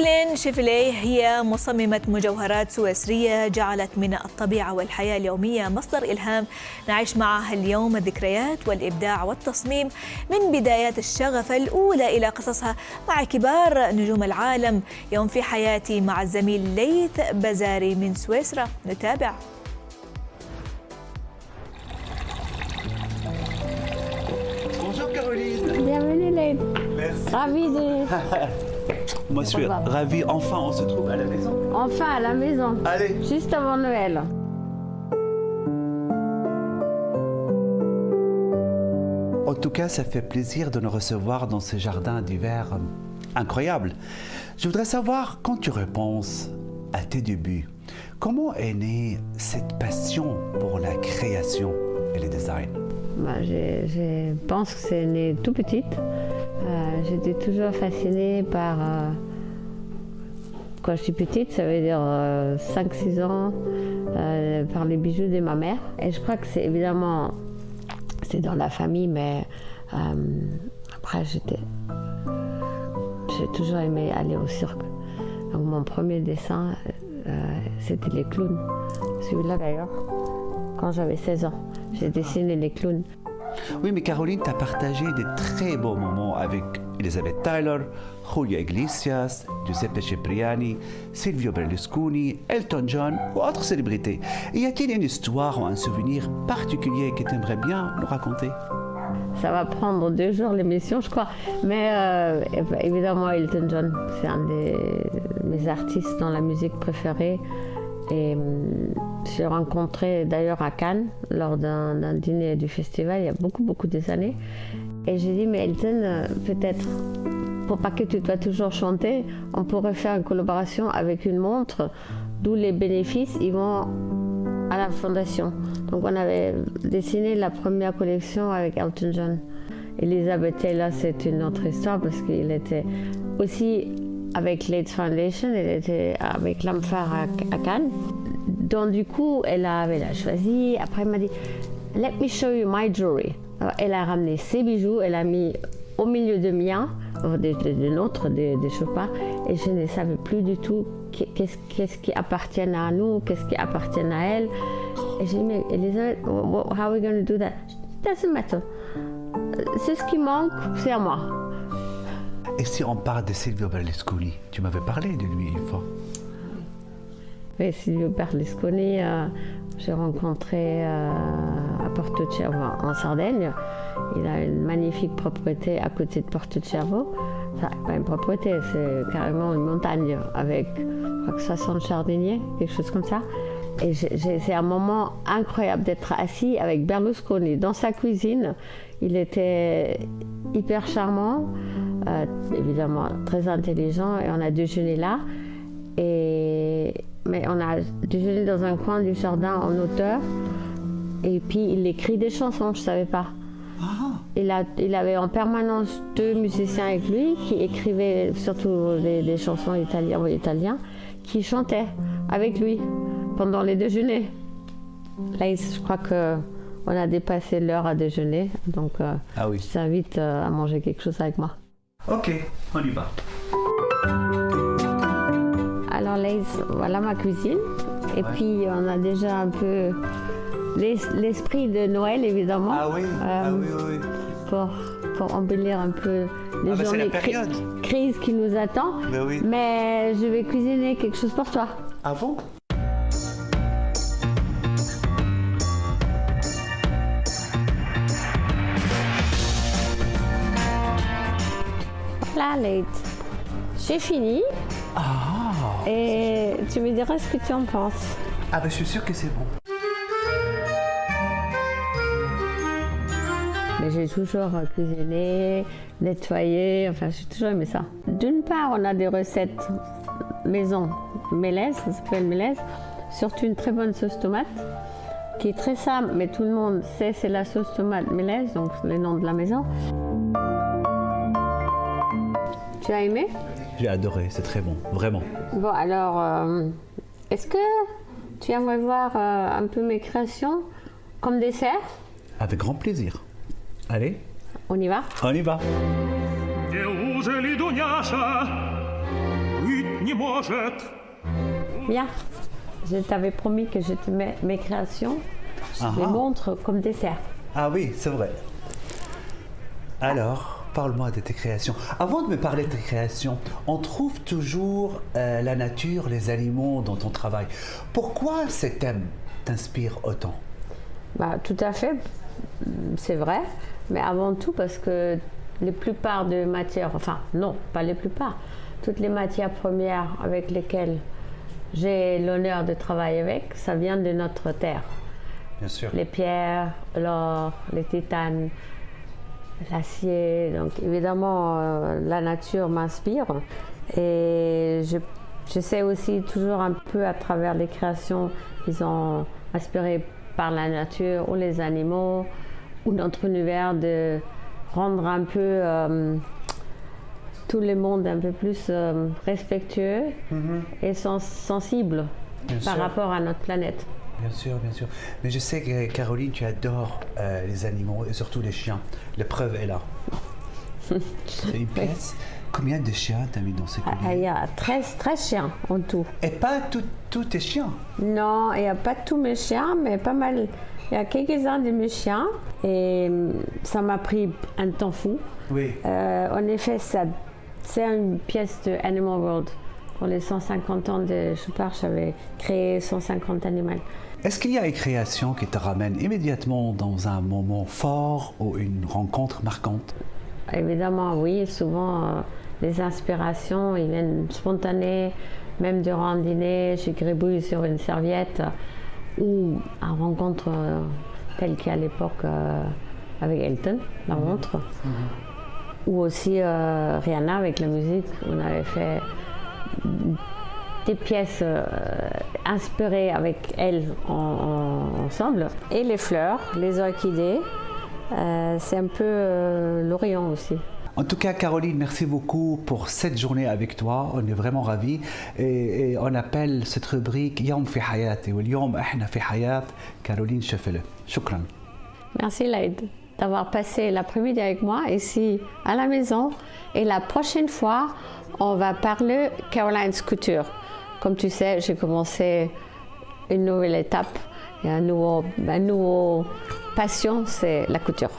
كارولين شيفلي هي مصممة مجوهرات سويسرية جعلت من الطبيعة والحياة اليومية مصدر إلهام نعيش معها اليوم الذكريات والإبداع والتصميم من بدايات الشغف الأولى إلى قصصها مع كبار نجوم العالم. يوم في حياتي مع الزميل ليث بزاري من سويسرا. نتابع. Bonjour Caroline. Bienvenue Leïd. Merci. Ravi de... Moi je suis ravi, enfin on se trouve à la maison. Enfin à la maison. Allez. Juste avant Noël. En tout cas, ça fait plaisir de nous recevoir dans ce jardin d'hiver incroyable. Je voudrais savoir, quand tu repenses à tes débuts, comment est née cette passion pour la création et le design? Je pense que c'est né tout petite. J'étais toujours fascinée par... quand je suis petite, ça veut dire 5-6 ans, par les bijoux de ma mère. Et je crois que c'est évidemment... C'est dans la famille, mais après j'ai toujours aimé aller au cirque. Donc mon premier dessin, c'était les clowns. Celui-là d'ailleurs, quand j'avais 16 ans, j'ai dessiné les clowns. Oui, mais Caroline, tu as partagé des très beaux moments avec Elizabeth Taylor, Julio Iglesias, Giuseppe Cipriani, Silvio Berlusconi, Elton John ou autres célébrités. Y a-t-il une histoire ou un souvenir particulier que tu aimerais bien nous raconter? Ça va prendre 2 jours l'émission, je crois. Mais évidemment, Elton John, c'est un de mes artistes dans la musique préférée. Et j'ai rencontré d'ailleurs à Cannes, lors d'un dîner du festival, il y a beaucoup des années. Et j'ai dit, mais Elton, peut-être, pour pas que tu dois toujours chanter, on pourrait faire une collaboration avec une montre, d'où les bénéfices, ils vont à la fondation. Donc on avait dessiné la première collection avec Elton John. Elizabeth Taylor, c'est une autre histoire parce qu'il était aussi avec Leeds Foundation, elle était avec l'Amphare à Cannes. Donc du coup, elle a choisi. Après, elle m'a dit, let me show you my jewelry. Alors, elle a ramené ses bijoux, elle a mis au milieu de miens, des nôtres, des chopins, et je ne savais plus du tout qu'est-ce qui appartient à nous, qu'est-ce qui appartient à elle. Et j'ai dit, mais Elizabeth, how are we going to do that? It doesn't matter. C'est ce qui manque, c'est à moi. Et si on parle de Silvio Berlusconi, tu m'avais parlé de lui une fois. Oui, Silvio Berlusconi, j'ai rencontré à Porto Cervo en Sardaigne. Il a une magnifique propriété à côté de Porto Cervo. Enfin, pas une propriété, c'est carrément une montagne avec, je crois que 60 jardiniers, quelque chose comme ça. Et c'est un moment incroyable d'être assis avec Berlusconi dans sa cuisine. Il était hyper charmant, évidemment très intelligent, et on a déjeuné là. Mais on a déjeuné dans un coin du jardin en hauteur. Et puis il écrit des chansons, je ne savais pas. Il avait en permanence 2 musiciens avec lui qui écrivaient surtout des chansons italiens qui chantaient avec lui pendant les déjeuners. Là, je crois qu'on a dépassé l'heure à déjeuner, donc je t'invite à manger quelque chose avec moi. Ok, on y va. Alors Laïs, voilà ma cuisine. Et puis on a déjà un peu l'esprit de Noël, évidemment. Ah oui, oui. Pour embellir un peu les journées crise qui nous attend. Oui. Mais je vais cuisiner quelque chose pour toi. Ah bon? Voilà, Leïd. J'ai fini. Et tu me diras ce que tu en penses. Ah ben je suis sûre que c'est bon. Mais j'ai toujours cuisiné, nettoyé, enfin j'ai toujours aimé ça. D'une part, on a des recettes maison, Mélèze, ça s'appelle Mélèze, surtout une très bonne sauce tomate, qui est très simple, mais tout le monde sait c'est la sauce tomate Mélèze, donc le nom de la maison. Tu as aimé? J'ai adoré, c'est très bon, vraiment. Bon alors, est-ce que tu aimerais voir un peu mes créations comme dessert? Avec grand plaisir. Allez. On y va? On y va. не может. Bien. Je t'avais promis que je te mets mes créations. Je les montre comme dessert. Ah oui, c'est vrai. Alors, parle-moi de tes créations. Avant de me parler de tes créations, on trouve toujours la nature, les animaux dans ton travail. Pourquoi ces thèmes t'inspirent autant? Bah, tout à fait, c'est vrai. Mais avant tout parce que les plupart de matières, enfin non, pas les plupart, toutes les matières premières avec lesquelles j'ai l'honneur de travailler avec, ça vient de notre terre. Bien sûr. Les pierres, l'or, les titanes, l'acier. Donc évidemment, la nature m'inspire. Et j'essaie aussi toujours un peu à travers les créations qui sont inspirées par la nature ou les animaux ou notre univers de rendre un peu tout le monde un peu plus respectueux et sensible par rapport à notre planète. Bien sûr, bien sûr. Mais je sais que Caroline, tu adores les animaux et surtout les chiens. La preuve est là. C'est une pièce. Combien de chiens t'as mis dans ce collier? Il y a 13 chiens en tout. Et pas tous tes chiens? Non, il n'y a pas tous mes chiens, mais pas mal. Il y a quelques-uns de mes chiens et ça m'a pris un temps fou. Oui. En effet, c'est une pièce de Animal World. Pour les 150 ans de Choupard, j'avais créé 150 animaux. Est-ce qu'il y a une création qui te ramène immédiatement dans un moment fort ou une rencontre marquante? Évidemment, oui. Souvent, les inspirations, ils viennent spontanées. Même durant un dîner, je gribouille sur une serviette ou une rencontre telle qu'à l'époque avec Elton, la montre. Ou aussi Rihanna avec la musique. On avait fait des pièces inspirées avec elle ensemble. Et les fleurs, les orchidées, c'est un peu l'Orient aussi. En tout cas, Caroline, merci beaucoup pour cette journée avec toi. On est vraiment ravis. Et on appelle cette rubrique يوم في حياتي واليوم احنا في حياة Caroline Scheffele. شكرا. Merci Laïd d'avoir passé l'après-midi avec moi ici à la maison. Et la prochaine fois, on va parler Caroline's couture. Comme tu sais, j'ai commencé une nouvelle étape et un nouveau passion, c'est la couture.